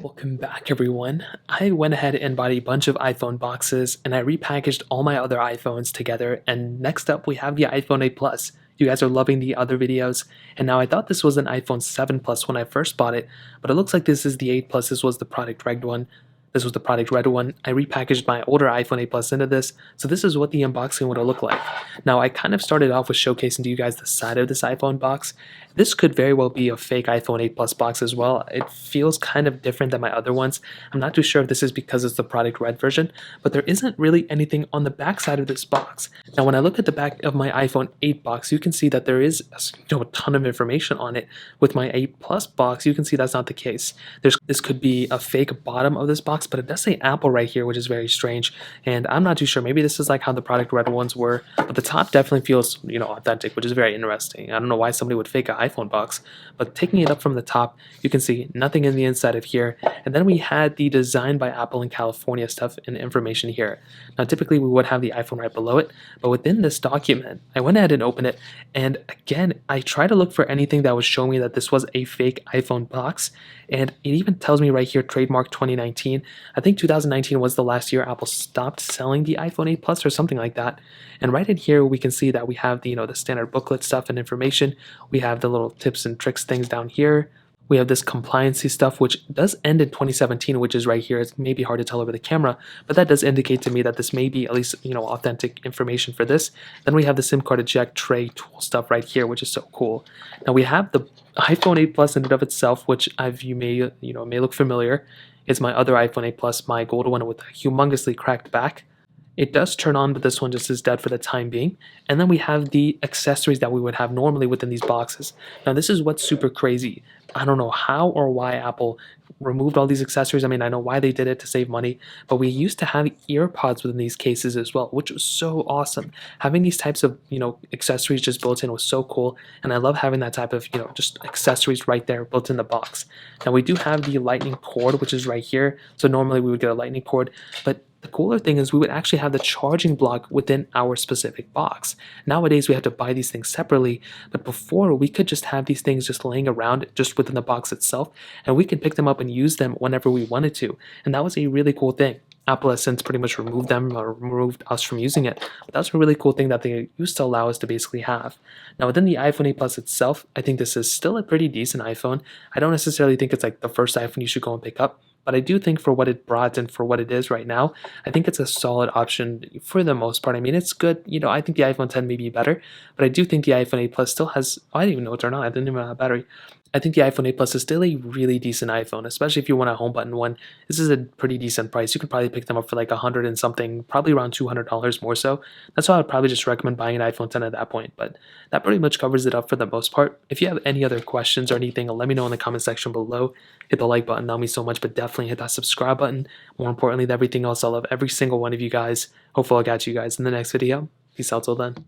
Welcome back, everyone. I went ahead and bought a bunch of iPhone boxes and I repackaged all my other iPhones together. And next up, we have the iPhone 8 Plus. You guys are loving the other videos. And now I thought this was an iPhone 7 Plus when I first bought it, but it looks like this is the 8 Plus. This was the product red one. This was the product red one. I repackaged my older iPhone 8 Plus into this. So this is what the unboxing would look like. Now, I kind of started off with showcasing to you guys the side of this iPhone box. This could very well be a fake iPhone 8 Plus box as well. It feels kind of different than my other ones. I'm not too sure if this is because it's the product red version, but there isn't really anything on the back side of this box. Now, when I look at the back of my iPhone 8 box, you can see that there is a ton of information on it. With my 8 Plus box, you can see that's not the case. This could be a fake bottom of this box, but it does say Apple right here, which is very strange. And I'm not too sure. Maybe this is like how the product red ones were, but the top definitely feels, authentic, which is very interesting. I don't know why somebody would fake an iPhone box, but taking it up from the top, you can see nothing in the inside of here. And then we had the design by Apple in California stuff and information here. Now, typically we would have the iPhone right below it, but within this document, I went ahead and opened it. And again, I tried to look for anything that would show me that this was a fake iPhone box. And it even tells me right here, trademark 2019. I think 2019 was the last year Apple stopped selling the iPhone 8 Plus or something like that. And right in here, we can see that we have the, the standard booklet stuff and information. We have the little tips and tricks things down here. We have this compliancy stuff, which does end in 2017, which is right here. It's maybe hard to tell over the camera, but that does indicate to me that this may be at least, authentic information for this. Then we have the SIM card eject tray tool stuff right here, which is so cool. Now we have the iPhone 8 Plus in and of itself, which you may look familiar. It's my other iPhone 8 Plus, my gold one with a humongously cracked back. It does turn on, but this one just is dead for the time being. And then we have the accessories that we would have normally within these boxes. Now, this is what's super crazy. I don't know how or why Apple removed all these accessories. I mean, I know why they did it to save money, but we used to have ear pods within these cases as well, which was so awesome. Having these types of, accessories just built in was so cool. And I love having that type of, just accessories right there built in the box. Now, we do have the lightning cord, which is right here. So normally we would get a lightning cord, but the cooler thing is we would actually have the charging block within our specific box. Nowadays, we have to buy these things separately, but before we could just have these things just laying around just within the box itself, and we could pick them up and use them whenever we wanted to. And that was a really cool thing. Apple has since pretty much removed them or removed us from using it. But that's a really cool thing that they used to allow us to basically have. Now, within the iPhone 8 Plus itself, I think this is still a pretty decent iPhone. I don't necessarily think it's like the first iPhone you should go and pick up, but I do think for what it brought and for what it is right now, I think it's a solid option for the most part. I mean, it's good. I think the iPhone 10 may be better, but I do think the iPhone 8 Plus still has, I didn't even know it's or not. I didn't even have a battery. I think the iPhone 8 Plus is still a really decent iPhone, especially if you want a home button one. This is a pretty decent price. You could probably pick them up for like $100 and something, probably around $200 more so. That's why I would probably just recommend buying an iPhone 10 at that point, but that pretty much covers it up for the most part. If you have any other questions or anything, let me know in the comment section below. Hit the like button, that'll mean so much, but definitely hit that subscribe button. More importantly than everything else, I love every single one of you guys. Hopefully I'll catch you guys in the next video. Peace out till then.